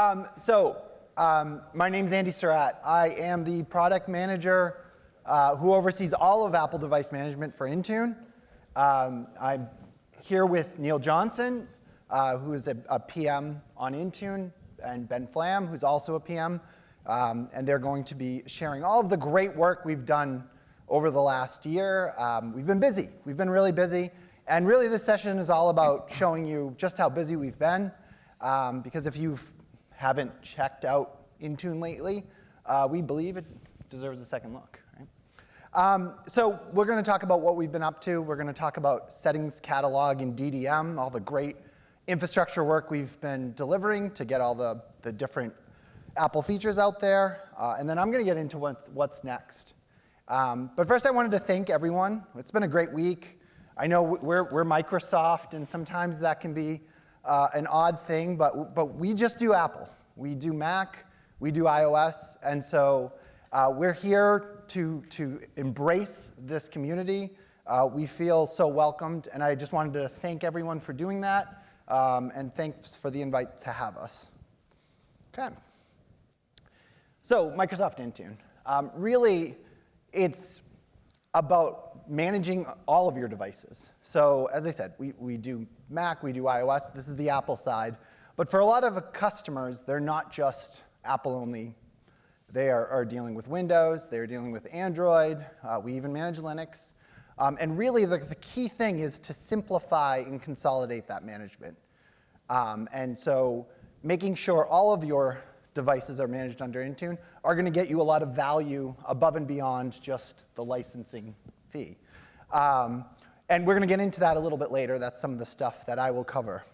My name's Andy Cerat. I am the product manager who oversees all of Apple device management for Intune. I'm here with Neil Johnson, who is a PM on Intune, and Ben Flamm, who's also a PM. And they're going to be sharing all of the great work we've done over the last year. We've been busy. We've been really busy. And really, this session is all about showing you just how busy we've been. Because if you haven't checked out Intune lately, we believe it deserves a second look. Right? So we're going to talk about what we've been up to. We're going to talk about settings catalog in DDM, all the great infrastructure work we've been delivering to get all the different Apple features out there. And then I'm going to get into what's next. But first, I wanted to thank everyone. It's been a great week. I know we're Microsoft, and sometimes that can be an odd thing, but we just do Apple. We do Mac, we do iOS, and so we're here to embrace this community. We feel so welcomed, and I just wanted to thank everyone for doing that, and thanks for the invite to have us. Okay. So Microsoft Intune. Really, it's about managing all of your devices. So as I said, we do Mac, we do iOS. This is the Apple side. But for a lot of customers, they're not just Apple only. They are dealing with Windows. They're dealing with Android. We even manage Linux. And really, the key thing is to simplify and consolidate that management. And so making sure all of your devices are managed under Intune are going to get you a lot of value above and beyond just the licensing fee. And we're going to get into that a little bit later. That's some of the stuff that I will cover.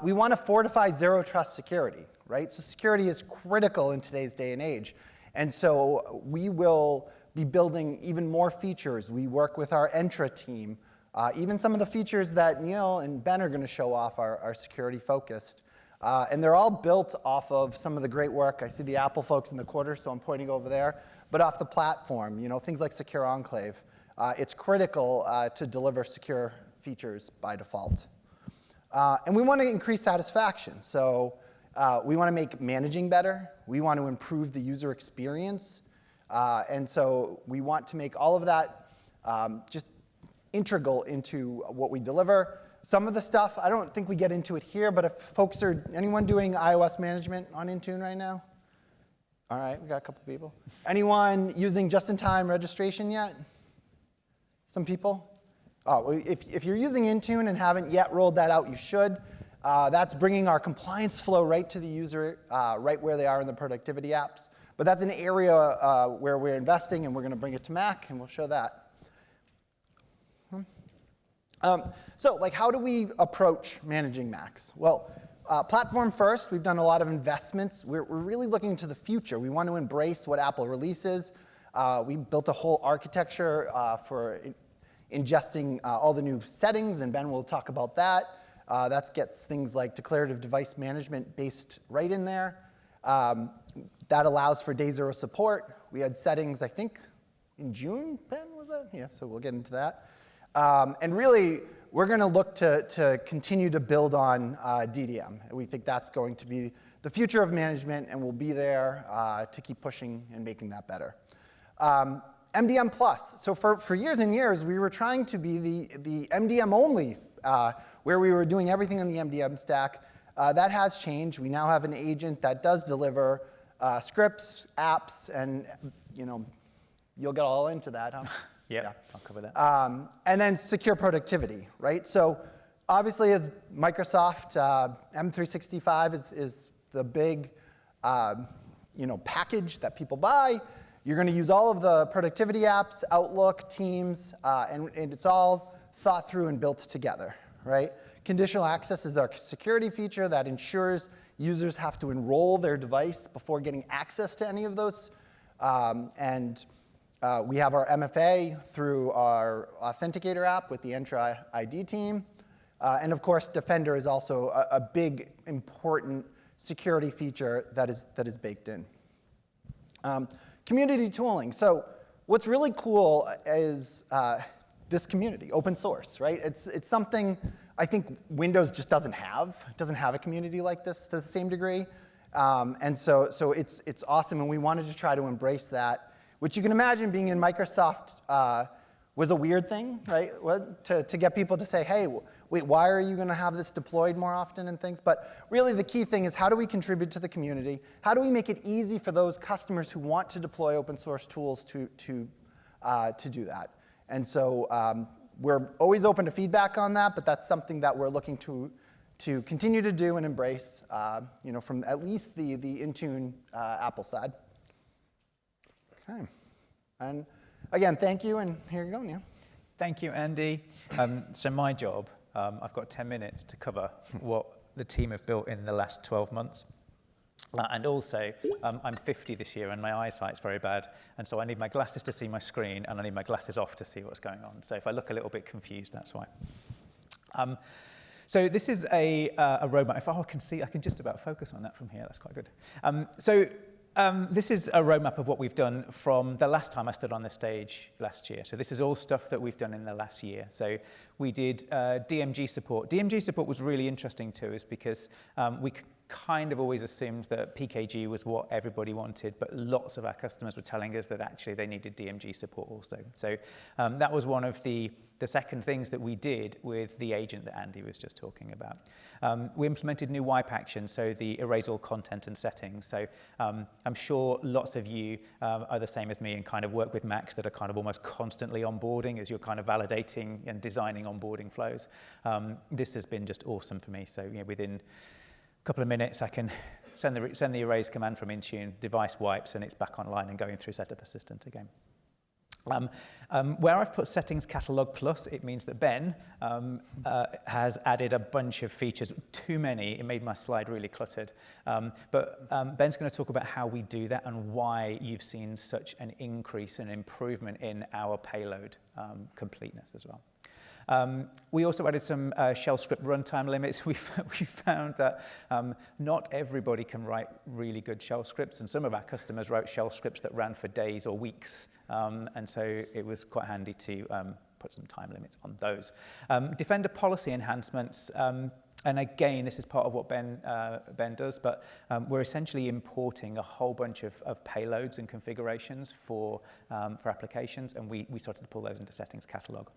We want to fortify zero trust security, right? So security is critical in today's day and age. And so we will be building even more features. We work with our Entra team. Even some of the features that Neil and Ben are going to show off are security focused. And they're all built off of some of the great work. I see the Apple folks in the corner, so I'm pointing over there. But off the platform, things like Secure Enclave. It's critical to deliver secure features by default. And we want to increase satisfaction. So we want to make managing better. We want to improve the user experience. And so we want to make all of that just integral into what we deliver. Some of the stuff, I don't think we get into it here, but if anyone doing iOS management on Intune right now? All right, we got a couple people. Anyone using just-in-time registration yet? Some people? Oh, well, if you're using Intune and haven't yet rolled that out, you should. That's bringing our compliance flow right to the user, right where they are in the productivity apps. But that's an area where we're investing, and we're going to bring it to Mac, and we'll show that. So how do we approach managing Macs? Well, platform first, we've done a lot of investments. We're really looking to the future. We want to embrace what Apple releases. We built a whole architecture for ingesting all the new settings, and Ben will talk about that. That gets things like declarative device management based right in there. That allows for day zero support. We had settings, I think, in June, Ben, was that? Yeah, so we'll get into that. And really, we're going to look to continue to build on DDM. We think that's going to be the future of management, and we'll be there to keep pushing and making that better. MDM Plus. So for years and years, we were trying to be the MDM only, where we were doing everything on the MDM stack. That has changed. We now have an agent that does deliver scripts, apps, and you'll get all into that, huh? Yep, yeah, I'll cover that. And then secure productivity, right? So obviously, as Microsoft, M365 is the big package that people buy. You're going to use all of the productivity apps, Outlook, Teams, and it's all thought through and built together, right? Conditional access is our security feature that ensures users have to enroll their device before getting access to any of those. We have our MFA through our Authenticator app with the Entra ID team. And of course, Defender is also a big, important security feature that is baked in. Community tooling. So what's really cool is this community, open source, right? It's something I think Windows just doesn't have. It doesn't have a community like this to the same degree. And so it's awesome, and we wanted to try to embrace that, which you can imagine being in Microsoft was a weird thing, right? To get people to say, hey, wait, why are you going to have this deployed more often and things? But really the key thing is how do we contribute to the community? How do we make it easy for those customers who want to deploy open source tools to do that? And so we're always open to feedback on that, but that's something that we're looking to continue to do and embrace, from at least the Intune Apple side. Okay. And again, thank you, and here you go, Neil. Thank you, Andy. So my job, I've got 10 minutes to cover what the team have built in the last 12 months. And also, I'm 50 this year, and my eyesight's very bad, and so I need my glasses to see my screen, and I need my glasses off to see what's going on. So if I look a little bit confused, that's why. So this is a roadmap. If I can see, I can just about focus on that from here. That's quite good. This is a roadmap of what we've done from the last time I stood on the stage last year. So this is all stuff that we've done in the last year. So we did DMG support. DMG support was really interesting to us because we kind of always assumed that PKG was what everybody wanted, but lots of our customers were telling us that actually they needed DMG support also. So that was one of the second things that we did with the agent that Andy was just talking about. We implemented new wipe actions, so the erase all content and settings. So I'm sure lots of you are the same as me and kind of work with Macs that are kind of almost constantly onboarding as you're kind of validating and designing onboarding flows. This has been just awesome for me. So within a couple of minutes, I can send the erase command from Intune, device wipes, and it's back online and going through Setup Assistant again. Where I've put Settings Catalog Plus, it means that Ben has added a bunch of features, too many. It made my slide really cluttered. But Ben's going to talk about how we do that and why you've seen such an increase and improvement in our payload completeness as well. We also added some shell script runtime limits. We found that not everybody can write really good shell scripts, and some of our customers wrote shell scripts that ran for days or weeks, and so it was quite handy to put some time limits on those. Defender policy enhancements, and again, this is part of what Ben does, but we're essentially importing a whole bunch of payloads and configurations for applications, and we started to pull those into Settings Catalog.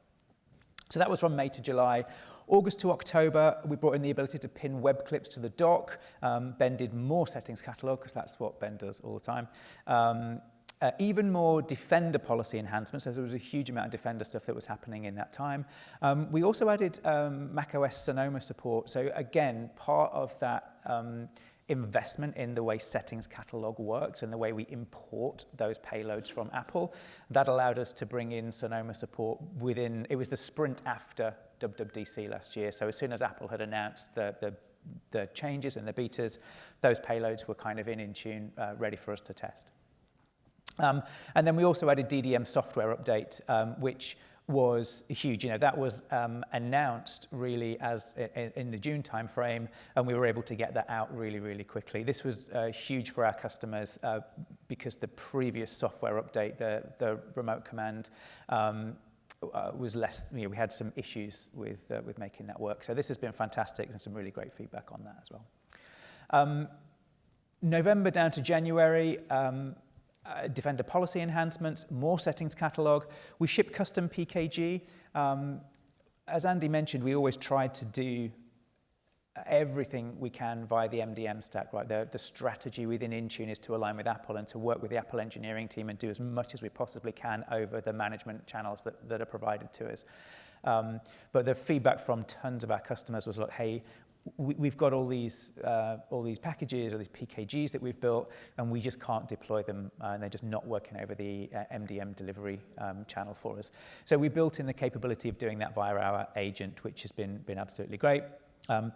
So that was from May to July. August to October, we brought in the ability to pin web clips to the dock. Ben did more Settings Catalog, because that's what Ben does all the time. Even more Defender policy enhancements, so there was a huge amount of Defender stuff that was happening in that time. We also added macOS Sonoma support. So again, part of that investment in the way Settings Catalog works and the way we import those payloads from Apple, that allowed us to bring in Sonoma support within, it was the sprint after WWDC last year. So as soon as Apple had announced the changes and the betas, those payloads were kind of in Intune, ready for us to test. And then we also added DDM software update, which was huge. That was announced really as in the June timeframe, and we were able to get that out really, really quickly. This was huge for our customers because the previous software update, the remote command, was less. We had some issues with making that work. So this has been fantastic, and some really great feedback on that as well. November down to January. Defender policy enhancements, more Settings Catalog. We ship custom PKG. As Andy mentioned, we always try to do everything we can via the MDM stack, right? The strategy within Intune is to align with Apple and to work with the Apple engineering team and do as much as we possibly can over the management channels that are provided to us. But the feedback from tons of our customers was like, hey, we've got all these packages or these PKGs that we've built, and we just can't deploy them, and they're just not working over the MDM delivery channel for us. So we built in the capability of doing that via our agent, which has been absolutely great.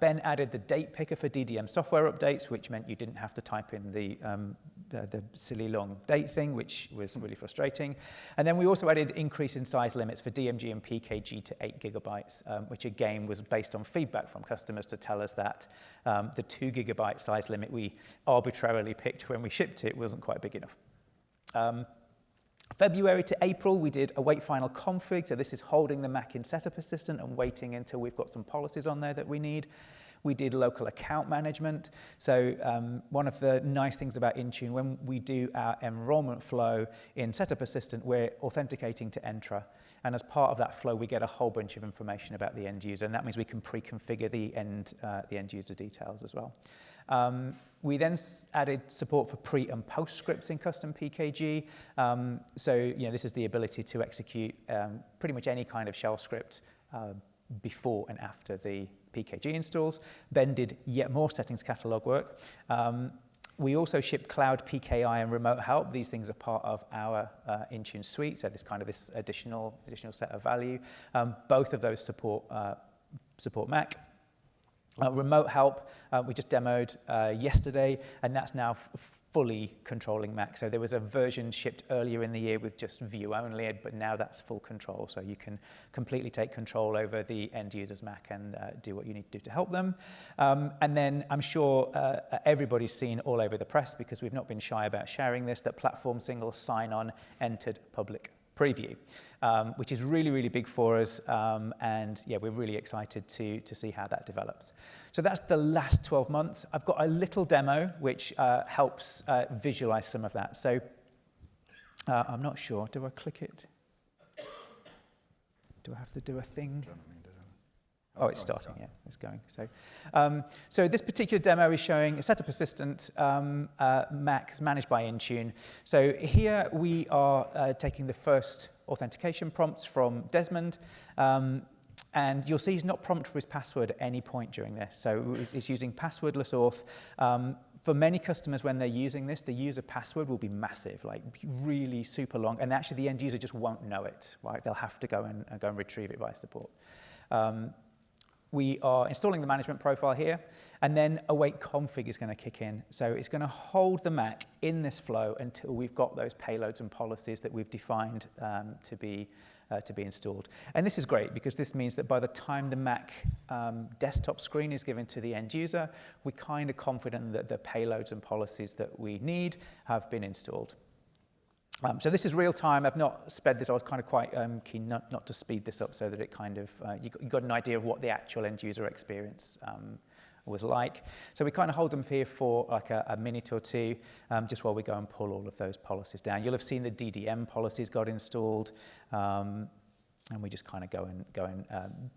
Ben added the date picker for DDM software updates, which meant you didn't have to type in the silly long date thing, which was really frustrating. And then we also added increase in size limits for DMG and PKG to 8 gigabytes, which again was based on feedback from customers to tell us that the 2 gigabyte size limit we arbitrarily picked when we shipped it wasn't quite big enough. February to April, we did await final config. So this is holding the Mac in Setup Assistant and waiting until we've got some policies on there that we need. We did local account management. So one of the nice things about Intune, when we do our enrollment flow in Setup Assistant, we're authenticating to Entra. And as part of that flow, we get a whole bunch of information about the end user, and that means we can pre-configure the end user details as well. We then added support for pre and post scripts in custom PKG. So this is the ability to execute pretty much any kind of shell script before and after the PKG installs. Ben did yet more settings catalog work. We also shipped Cloud PKI and Remote Help. These things are part of our Intune suite, so this additional set of value. Both of those support Mac. Remote Help, we just demoed yesterday, and that's now fully controlling Mac. So there was a version shipped earlier in the year with just view only, but now that's full control. So you can completely take control over the end user's Mac and do what you need to do to help them. And then I'm sure everybody's seen all over the press, because we've not been shy about sharing this, that Platform Single Sign-On entered public preview, which is really, really big for us. And yeah, we're really excited to see how that develops. So that's the last 12 months. I've got a little demo which helps visualize some of that. So I'm not sure. Do I click it? Do I have to do a thing? Oh, it's starting, yeah, it's going. So this particular demo is showing a Setup Assistant Mac managed by Intune. So here we are taking the first authentication prompts from Desmond. And you'll see he's not prompted for his password at any point during this. So it's using passwordless auth. For many customers, when they're using this, the user password will be massive, like really super long. And actually, the end user just won't know it, right? They'll have to go and retrieve it via support. We are installing the management profile here, and then await config is going to kick in. So it's going to hold the Mac in this flow until we've got those payloads and policies that we've defined to be installed. And this is great, because this means that by the time the Mac desktop screen is given to the end user, we're kind of confident that the payloads and policies that we need have been installed. So this is real time. I've not sped this. I was kind of quite keen not to speed this up, so that it kind of you got an idea of what the actual end user experience was like. So we kind of hold them here for like a minute or two, just while we go and pull all of those policies down. You'll have seen the DDM policies got installed, and we just kind of go and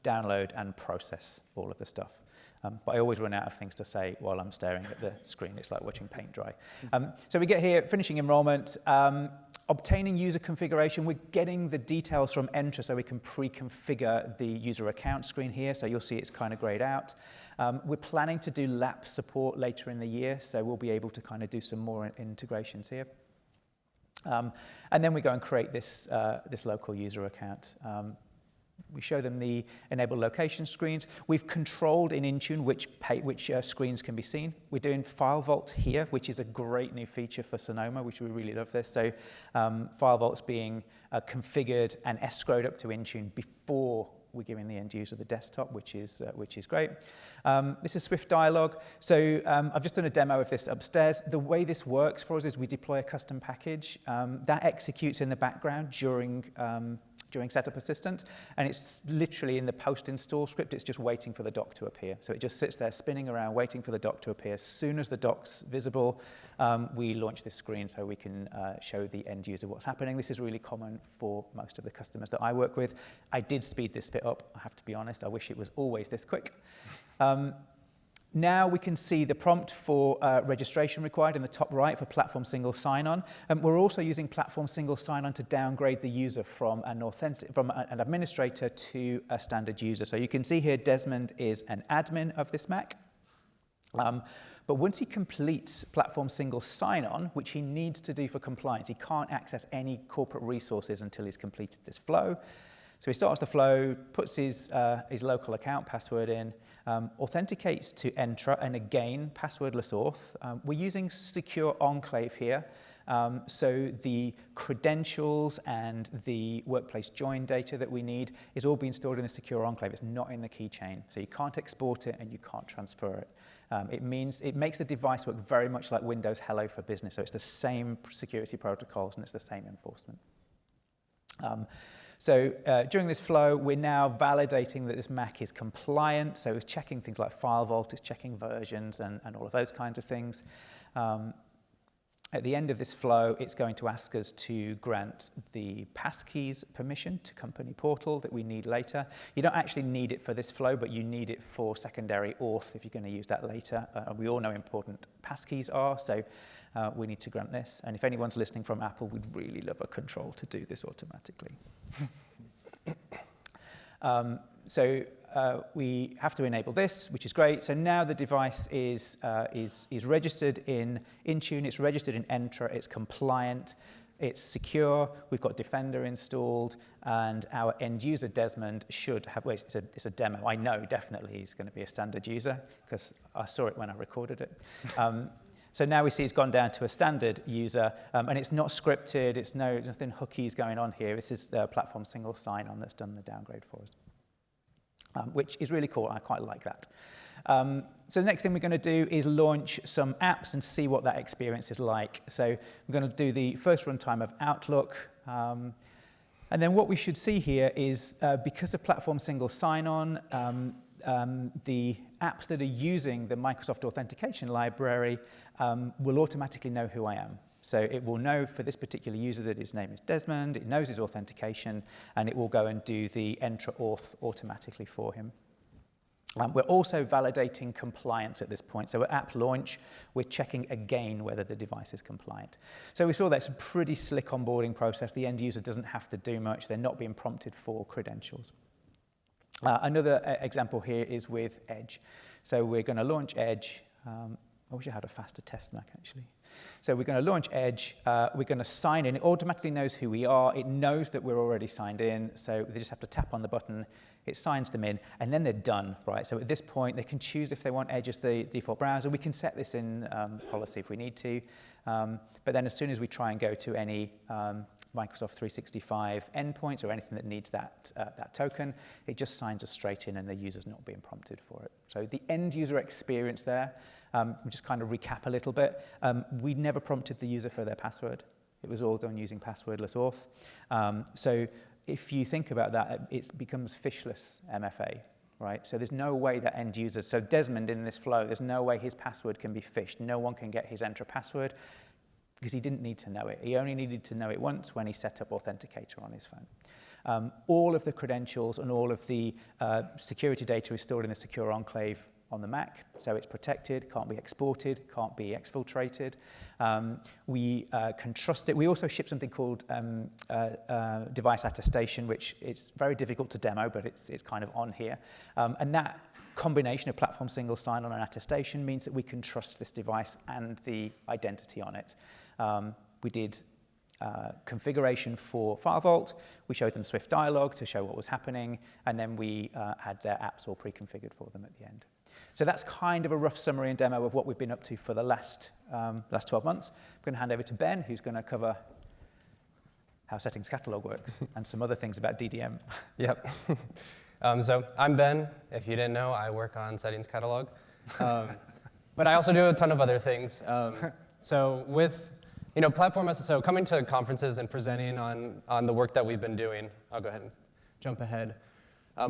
download and process all of the stuff. But I always run out of things to say while I'm staring at the screen. It's like watching paint dry. So we get here, finishing enrollment, obtaining user configuration. We're getting the details from Entra, so we can pre-configure the user account screen here. So you'll see it's kind of grayed out. We're planning to do lap support later in the year, so we'll be able to kind of do some more integrations here. And then we go and create this local user account. We show them the enable location screens. We've controlled in Intune which screens can be seen. We're doing File Vault here, which is a great new feature for Sonoma, which we really love this. So File Vault's being configured and escrowed up to Intune before we're giving the end user the desktop, which is great. This is Swift Dialog. So I've just done a demo of this upstairs. The way this works for us is we deploy a custom package that executes in the background during Setup Assistant, and it's literally in the post-install script. It's just waiting for the doc to appear. So it just sits there spinning around, waiting for the doc to appear. As soon as the doc's visible, we launch this screen so we can show the end user what's happening. This is really common for most of the customers that I work with. I did speed this bit up, I have to be honest. I wish it was always this quick. Now we can see the prompt for registration required in the top right for Platform Single Sign-On. We're also using Platform Single Sign-On to downgrade the user from an administrator to a standard user. So you can see here Desmond is an admin of this Mac. But once he completes Platform Single Sign-On, which he needs to do for compliance, he can't access any corporate resources until he's completed this flow. So he starts the flow, puts his local account password in, authenticates to Entra, and again, passwordless auth. We're using Secure Enclave here. So the credentials and the workplace join data that we need is all being stored in the Secure Enclave. It's not in the keychain. So you can't export it and you can't transfer it. It makes the device work very much like Windows Hello for Business. So it's the same security protocols and it's the same enforcement. So during this flow, we're now validating that this Mac is compliant. So it's checking things like file vault, it's checking versions and all of those kinds of things. At the end of this flow, it's going to ask us to grant the passkeys permission to company portal that we need later. You don't actually need it for this flow, but you need it for secondary auth if you're going to use that later. We all know how important passkeys are, so we need to grant this. And if anyone's listening from Apple, we'd really love a control to do this automatically. We have to enable this, which is great. So now the device is registered in Intune, it's registered in Entra, it's compliant, it's secure, we've got Defender installed, and our end user Desmond should have, well, it's a demo. I know definitely he's going to be a standard user because I saw it when I recorded it. So now we see it's gone down to a standard user, and it's not scripted, it's nothing hookies going on here. This is the platform single sign-on that's done the downgrade for us. Which is really cool. I quite like that. So the next thing we're going to do is launch some apps and see what that experience is like. So we're going to do the first runtime of Outlook. And then what we should see here is because of platform single sign-on, the apps that are using the Microsoft Authentication library will automatically know who I am. So it will know for this particular user that his name is Desmond, it knows his authentication, and it will go and do the Entra auth automatically for him. We're also validating compliance at this point. So at app launch, we're checking again whether the device is compliant. So we saw that's a pretty slick onboarding process. The end user doesn't have to do much. They're not being prompted for credentials. Another example here is with Edge. So we're going to launch Edge. I wish I had a faster test Mac, actually. So we're going to launch Edge. We're going to sign in. It automatically knows who we are. It knows that we're already signed in. So they just have to tap on the button. It signs them in, and then they're done, right? So at this point, they can choose if they want Edge as the default browser. We can set this in policy if we need to. But then as soon as we try and go to any Microsoft 365 endpoints or anything that needs that token, it just signs us straight in, and the user's not being prompted for it. So the end user experience there, we'll just kind of recap a little bit. We never prompted the user for their password. It was all done using passwordless auth. So if you think about that, it becomes fishless MFA, right? So there's no way that end user, so Desmond in this flow, there's no way his password can be phished. No one can get his Entra password because he didn't need to know it. He only needed to know it once when he set up Authenticator on his phone. All of the credentials and all of the security data is stored in the secure enclave on the Mac, so it's protected, can't be exported, can't be exfiltrated. We can trust it. We also ship something called device attestation, which it's very difficult to demo, but it's kind of on here. And that combination of platform single sign-on and attestation means that we can trust this device and the identity on it. We did configuration for File Vault. We showed them Swift Dialog to show what was happening, and then we had their apps all pre-configured for them at the end. So that's kind of a rough summary and demo of what we've been up to for the last 12 months. I'm going to hand over to Ben, who's going to cover how settings catalog works and some other things about DDM. Yep. So I'm Ben. If you didn't know, I work on settings catalog. But I also do a ton of other things. So with Platform SSO, coming to conferences and presenting on the work that we've been doing, I'll go ahead and jump ahead.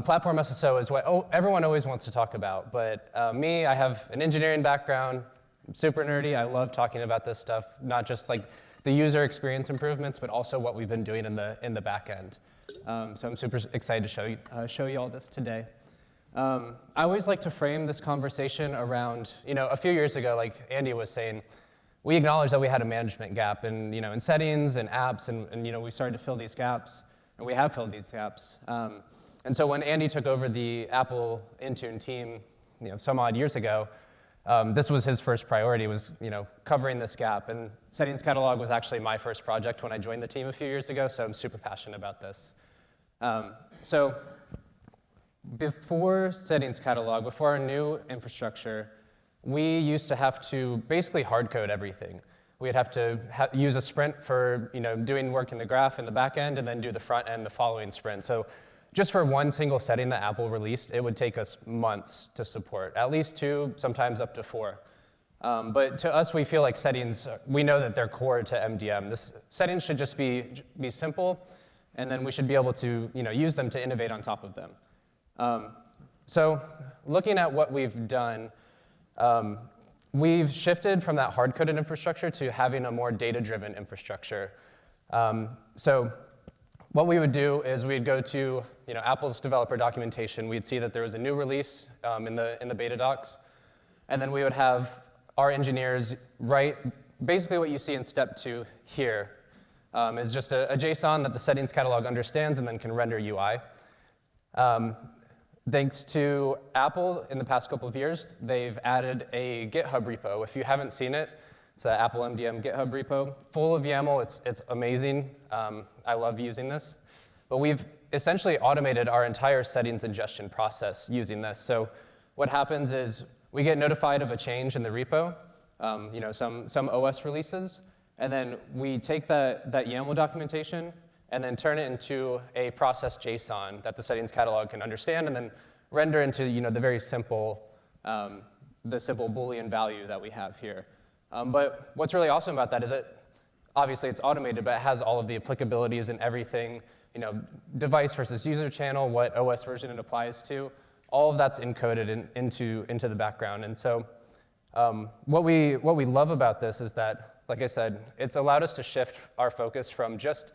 Platform SSO is what everyone always wants to talk about, but me, I have an engineering background, I'm super nerdy, I love talking about this stuff, not just like the user experience improvements, but also what we've been doing in the back end. So I'm super excited to show you all this today. I always like to frame this conversation around, a few years ago, like Andy was saying, we acknowledged that we had a management gap in settings and apps, and we started to fill these gaps, and we have filled these gaps. And so when Andy took over the Apple Intune team, some odd years ago, this was his first priority, was covering this gap. And Settings Catalog was actually my first project when I joined the team a few years ago, so I'm super passionate about this. So before Settings Catalog, before our new infrastructure, we used to have to basically hard code everything. We'd have to use a sprint for doing work in the graph in the back end, and then do the front end the following sprint. So just for one single setting that Apple released, it would take us months to support, at least 2, sometimes up to 4. But to us, we feel like settings, we know that they're core to MDM. Settings should just be simple, and then we should be able to use them to innovate on top of them. So looking at what we've done, we've shifted from that hard-coded infrastructure to having a more data-driven infrastructure. So what we would do is we'd go to Apple's developer documentation. We'd see that there was a new release in the beta docs, and then we would have our engineers write basically what you see in step 2 here. Is just a JSON that the settings catalog understands and then can render UI. Thanks to Apple, in the past couple of years, they've added a GitHub repo. If you haven't seen it, it's the Apple MDM GitHub repo, full of YAML. It's amazing. I love using this. But we've essentially automated our entire settings ingestion process using this. So what happens is we get notified of a change in the repo, some OS releases, and then we take that YAML documentation and then turn it into a process JSON that the settings catalog can understand, and then render into the very simple, simple Boolean value that we have here. But what's really awesome about that is that obviously it's automated, but it has all of the applicabilities and everything, device versus user channel, what OS version it applies to. All of that's encoded into the background. And so what we love about this is that, like I said, it's allowed us to shift our focus from just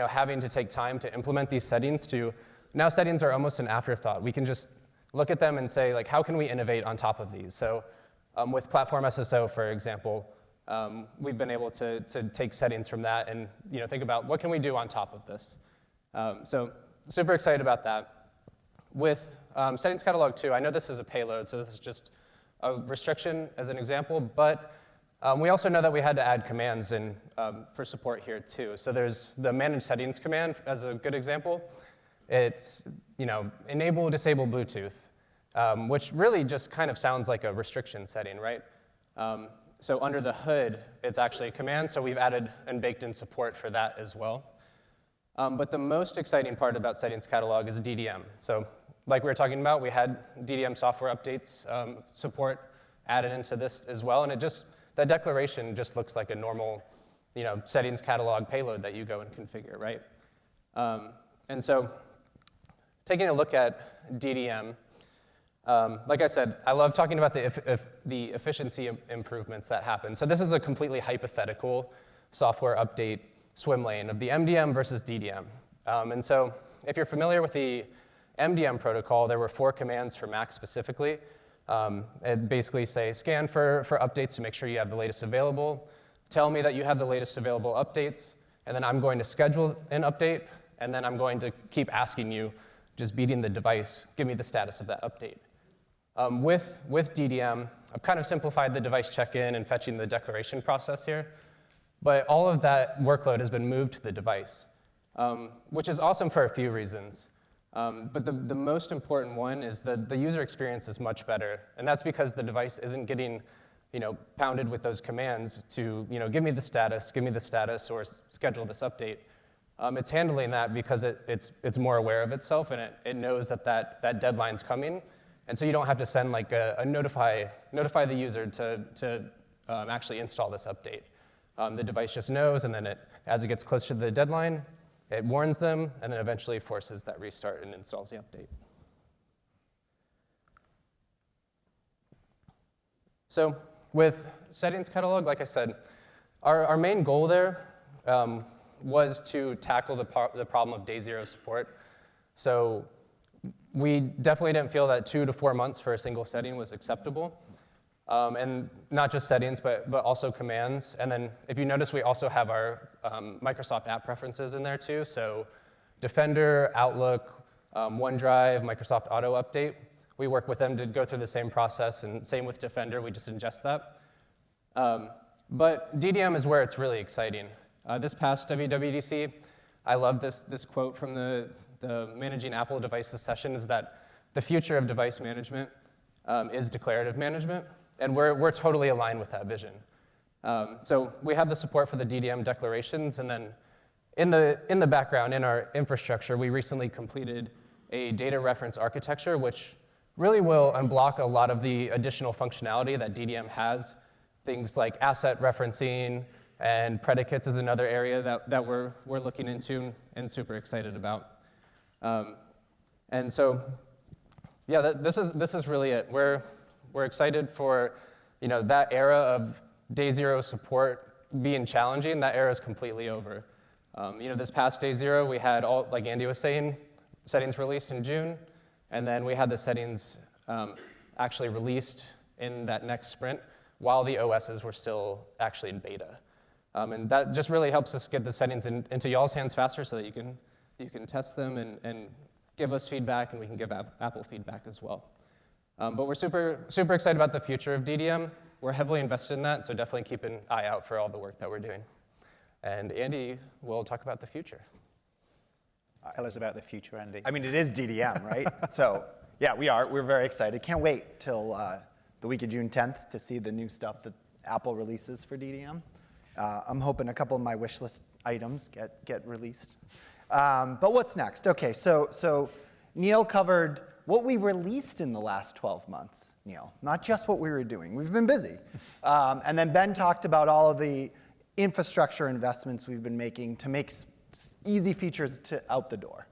having to take time to implement these settings to now settings are almost an afterthought. We can just look at them and say, like, how can we innovate on top of these? So with Platform SSO, for example, we've been able to take settings from that and think about what can we do on top of this. So super excited about that. With Settings Catalog 2, I know this is a payload, so this is just a restriction as an example, but we also know that we had to add commands in for support here too. So there's the manage settings command as a good example. It's enable, disable Bluetooth, which really just kind of sounds like a restriction setting, right? So under the hood, it's actually a command, so we've added and baked in support for that as well. But the most exciting part about Settings Catalog is DDM. So like we were talking about, we had DDM software updates support added into this as well, and that declaration just looks like a normal, settings catalog payload that you go and configure, right? And so, taking a look at DDM, like I said, I love talking about the efficiency improvements that happen. So this is a completely hypothetical software update swim lane of the MDM versus DDM. And so, if you're familiar with the MDM protocol, there were 4 commands for Mac specifically. It basically say scan for updates to make sure you have the latest available, tell me that you have the latest available updates, and then I'm going to schedule an update, and then I'm going to keep asking you, just beating the device, give me the status of that update. With DDM, I've kind of simplified the device check-in and fetching the declaration process here, but all of that workload has been moved to the device, which is awesome for a few reasons. But the most important one is that the user experience is much better, and that's because the device isn't getting, pounded with those commands to, give me the status, or schedule this update. It's handling that because it's more aware of itself, and it knows that deadline's coming, and so you don't have to send like a notify the user to actually install this update. The device just knows, and then as it gets closer to the deadline, it warns them, and then eventually forces that restart and installs the update. So with Settings Catalog, like I said, our main goal there was to tackle the problem of day 0 support. So we definitely didn't feel that 2 to 4 months for a single setting was acceptable. And not just settings, but also commands. And then if you notice, we also have our Microsoft app preferences in there too. So Defender, Outlook, OneDrive, Microsoft Auto Update. We work with them to go through the same process, and same with Defender, we just ingest that. But DDM is where it's really exciting. This past WWDC, I love this quote from the Managing Apple Devices session, is that the future of device management is declarative management. And we're totally aligned with that vision. So we have the support for the DDM declarations, and then in the background, in our infrastructure, we recently completed a data reference architecture, which really will unblock a lot of the additional functionality that DDM has. Things like asset referencing, And predicates is another area that we're looking into and super excited about. And so, yeah, this is really it. We're excited for that era of day zero support being challenging. That era is completely over. This past day zero, we had all, like Andy was saying, settings released in June, and then we had the settings actually released in that next sprint while the OSs were still actually in beta. And that just really helps us get the settings into y'all's hands faster so that you can test them and give us feedback, and we can give Apple feedback as well. But we're super excited about the future of DDM. We're heavily invested in that, so definitely keep an eye out for all the work that we're doing. And Andy will talk about the future. Tell us about the future, Andy. I mean, it is DDM, right? So, yeah, we're very excited. Can't wait till the week of June 10th to see the new stuff that Apple releases for DDM. I'm hoping a couple of my wish list items get released. But what's next? Okay, so Neil covered what we released in the last 12 months, Neil, not just what we were doing. We've been busy. And then Ben talked about all of the infrastructure investments we've been making to make easy features out the door,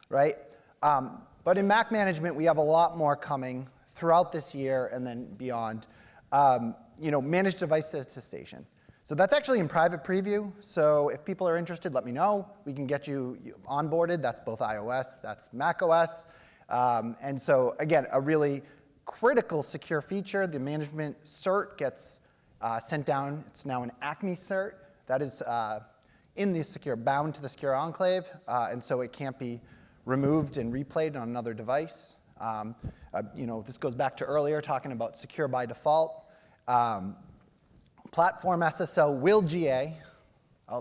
right? But in Mac management, we have a lot more coming throughout this year and then beyond. Managed device attestation. So that's actually in private preview. So if people are interested, let me know. We can get you onboarded. That's both iOS, that's macOS. And so again, a really critical secure feature. The management cert gets sent down. It's now an ACME cert. That is in the secure, bound to the secure enclave. And so it can't be removed and replayed on another device. This goes back to earlier talking about secure by default. Platform SSL will GA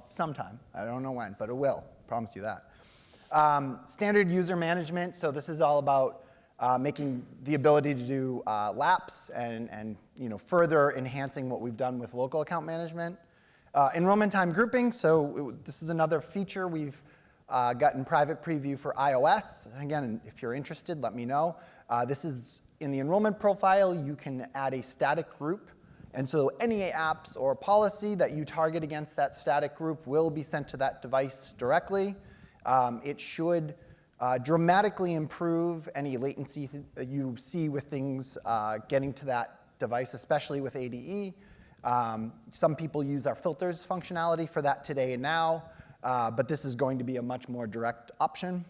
sometime. I don't know when, but it will. Promise you that. Standard user management. So this is all about making the ability to do laps and further enhancing what we've done with local account management. Enrollment time grouping. So this is another feature we've gotten private preview for iOS. Again, if you're interested, let me know. This is in the enrollment profile. You can add a static group. And so any apps or policy that you target against that static group will be sent to that device directly. It should dramatically improve any latency that you see with things getting to that device, especially with ADE. Some people use our filters functionality for that today and now, but this is going to be a much more direct option.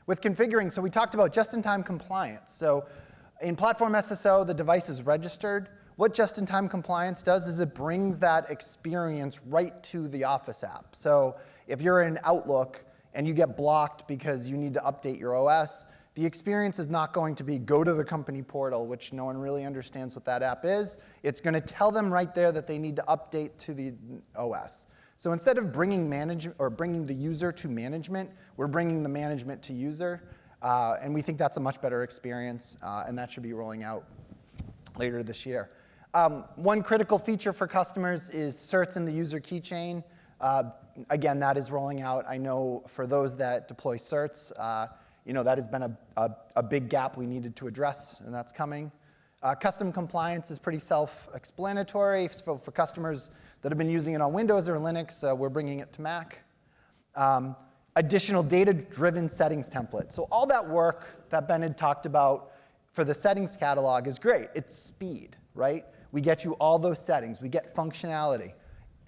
With configuring, so we talked about just-in-time compliance. So in Platform SSO, the device is registered. What just-in-time compliance does is it brings that experience right to the Office app. So if you're in Outlook and you get blocked because you need to update your OS, the experience is not going to be go to the company portal, which no one really understands what that app is. It's going to tell them right there that they need to update to the OS. So instead of bringing the user to management, we're bringing the management to user. And we think that's a much better experience, and that should be rolling out later this year. One critical feature for customers is certs in the user keychain. Again, that is rolling out. I know for those that deploy certs, that has been a big gap we needed to address, and that's coming. Custom compliance is pretty self-explanatory. For customers that have been using it on Windows or Linux, we're bringing it to Mac. Additional data-driven settings template. So all that work that Ben had talked about for the settings catalog is great. It's speed, right? We get you all those settings. We get functionality.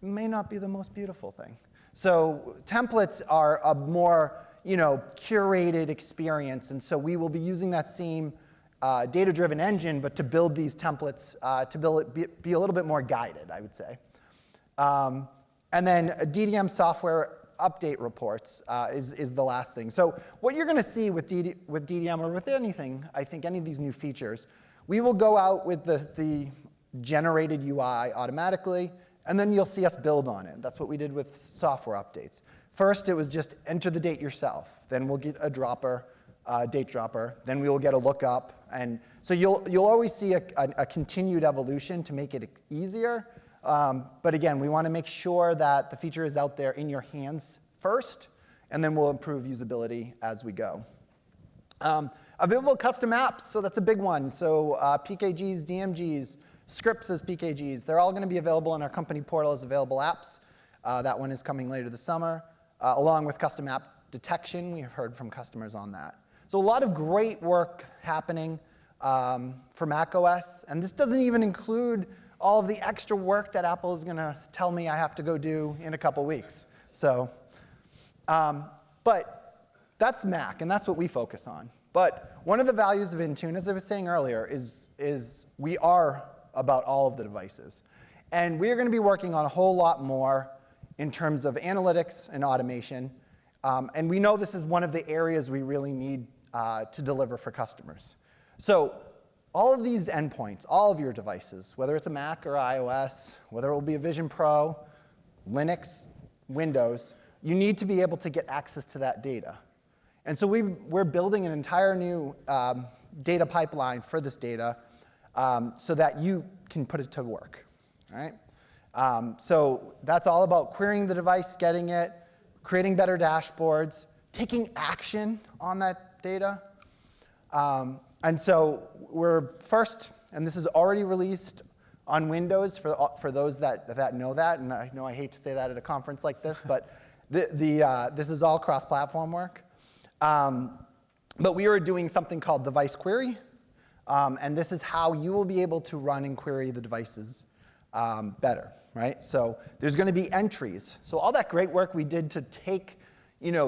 It may not be the most beautiful thing. So templates are a more curated experience, and so we will be using that same data-driven engine, but to build these templates, to be a little bit more guided, I would say. And then DDM software update reports is the last thing. So what you're going to see with DDM or with anything, I think any of these new features, we will go out with the generated UI automatically, and then you'll see us build on it. That's what we did with software updates. First, it was just enter the date yourself. Then we'll get a dropper, date dropper. Then we will get a lookup. And so you'll always see a continued evolution to make it easier. But again, we want to make sure that the feature is out there in your hands first, and then we'll improve usability as we go. Available custom apps, so that's a big one. So PKGs, DMGs, scripts as PKGs. They're all going to be available in our company portal as available apps. That one is coming later this summer, along with custom app detection. We have heard from customers on that. So a lot of great work happening for macOS. And this doesn't even include all of the extra work that Apple is going to tell me I have to go do in a couple weeks. So, but that's Mac, and that's what we focus on. But one of the values of Intune, as I was saying earlier, is we are about all of the devices. And we are going to be working on a whole lot more in terms of analytics and automation. And we know this is one of the areas we really need to deliver for customers. So all of these endpoints, all of your devices, whether it's a Mac or iOS, whether it will be a Vision Pro, Linux, Windows, you need to be able to get access to that data. And so we're building an entire new data pipeline for this data so that you can put it to work. All right? So that's all about querying the device, getting it, creating better dashboards, taking action on that data. And so we're first, and this is already released on Windows for those that know that. And I know I hate to say that at a conference like this, but this is all cross-platform work. But we are doing something called device query. And this is how you will be able to run and query the devices better, right? So there's going to be entries. So all that great work we did to take,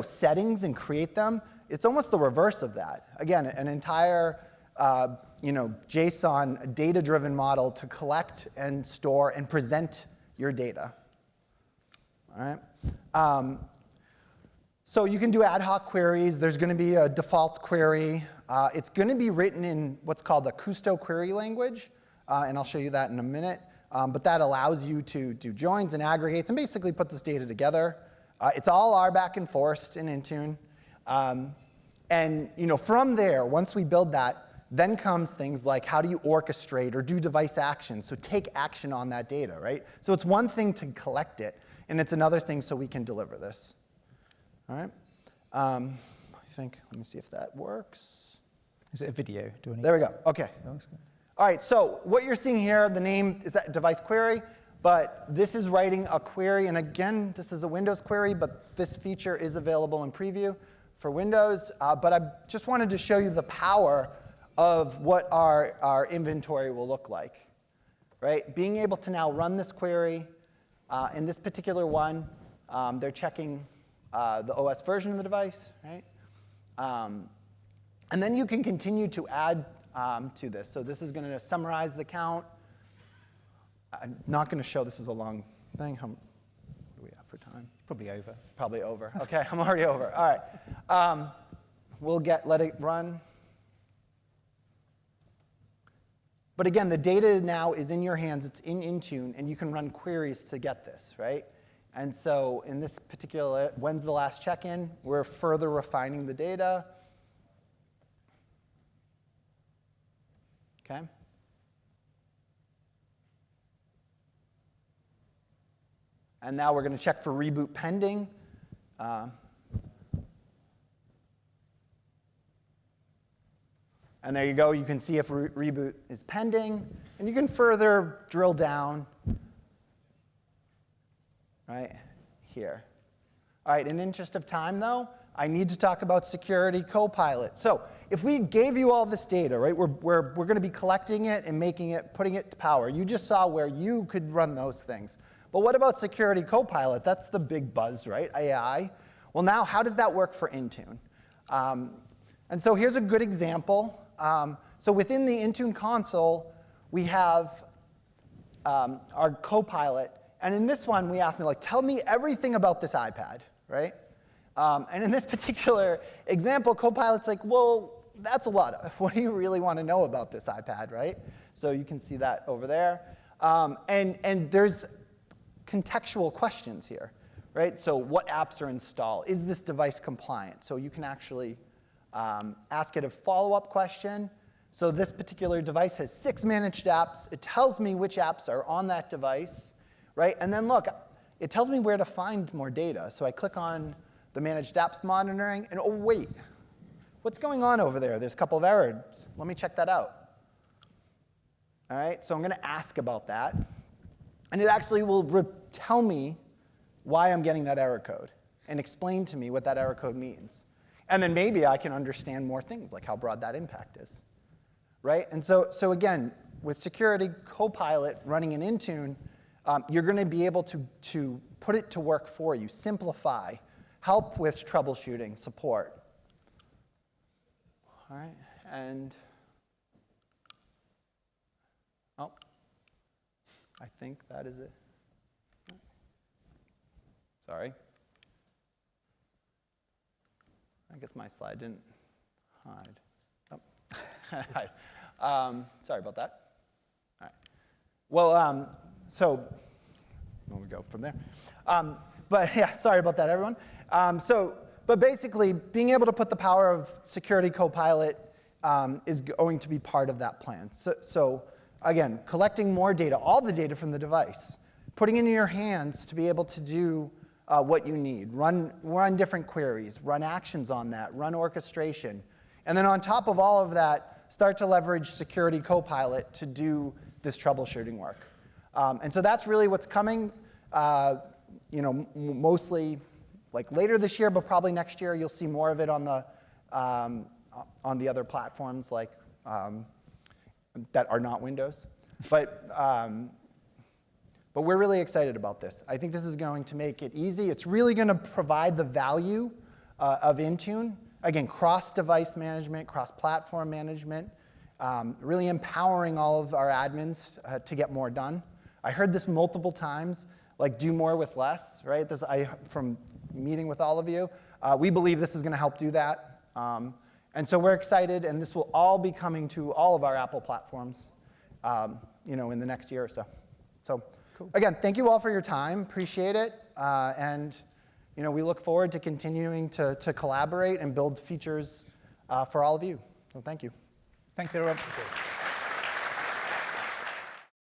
settings and create them, it's almost the reverse of that. Again, an entire, JSON data-driven model to collect and store and present your data. All right. So you can do ad hoc queries. There's going to be a default query. It's going to be written in what's called the Custo query language, and I'll show you that in a minute. But that allows you to do joins and aggregates and basically put this data together. It's all RBAC enforced in Intune. And from there, once we build that, then comes things like how do you orchestrate or do device actions, so take action on that data, right? So it's one thing to collect it, and it's another thing so we can deliver this. All right. I think, let me see if that works. Is it a video? Do I need There we go. OK. All right, so what you're seeing here, the name is that device query, but this is writing a query. And again, this is a Windows query, but this feature is available in preview for Windows. But I just wanted to show you the power of what our inventory will look like, right? Being able to now run this query. In this particular one, they're checking the OS version of the device, right? And then you can continue to add to this. So this is going to summarize the count. I'm not going to show this is a long thing. What do we have for time? Probably over. Probably over. OK, I'm already over. All right. We'll let it run. But again, the data now is in your hands. It's in Intune, and you can run queries to get this, right? And so in this particular, when's the last check-in? We're further refining the data. OK? And now we're going to check for reboot pending. And there you go. You can see if reboot is pending. And you can further drill down right here. All right, in the interest of time, though, I need to talk about Security Copilot. So if we gave you all this data, right, we're going to be collecting it and putting it to power. You just saw where you could run those things. But what about Security Copilot? That's the big buzz, right, AI. Well, now, how does that work for Intune? And so here's a good example. So within the Intune console, we have our Copilot. And in this one, we asked me, tell me everything about this iPad, right? And in this particular example, Copilot's like, well, that's a lot. What do you really want to know about this iPad, right? So you can see that over there. And there's contextual questions here, right? So what apps are installed? Is this device compliant? So you can actually ask it a follow-up question. So this particular device has 6 managed apps. It tells me which apps are on that device, right? And then look, it tells me where to find more data. So I click on the managed apps monitoring, and oh, wait. What's going on over there? There's a couple of errors. Let me check that out. All right, so I'm going to ask about that. And it actually will tell me why I'm getting that error code and explain to me what that error code means. And then maybe I can understand more things, like how broad that impact is. Right? And so again, with Security Copilot running in Intune, you're going to be able to put it to work for you, simplify, help with troubleshooting, support. All right, and oh, I think that is it. Sorry. I guess my slide didn't hide. Oh. Sorry about that. All right. Well, so where we go from there? But yeah, sorry about that, everyone. But basically, being able to put the power of Security Copilot is going to be part of that plan. So again, collecting more data, all the data from the device, putting it in your hands to be able to do what you need. Run different queries, run actions on that, run orchestration. And then on top of all of that, start to leverage Security Copilot to do this troubleshooting work. And so that's really what's coming, mostly like later this year, but probably next year you'll see more of it on the other platforms like that are not Windows. But we're really excited about this. I think this is going to make it easy. It's really going to provide the value of Intune. Again, cross-device management, cross-platform management, really empowering all of our admins to get more done. I heard this multiple times, like do more with less, right? From meeting with all of you. We believe this is going to help do that. And so we're excited, and this will all be coming to all of our Apple platforms in the next year or so. So cool. Again, thank you all for your time. Appreciate it. And we look forward to continuing to collaborate and build features for all of you. So thank you. Thanks, everyone.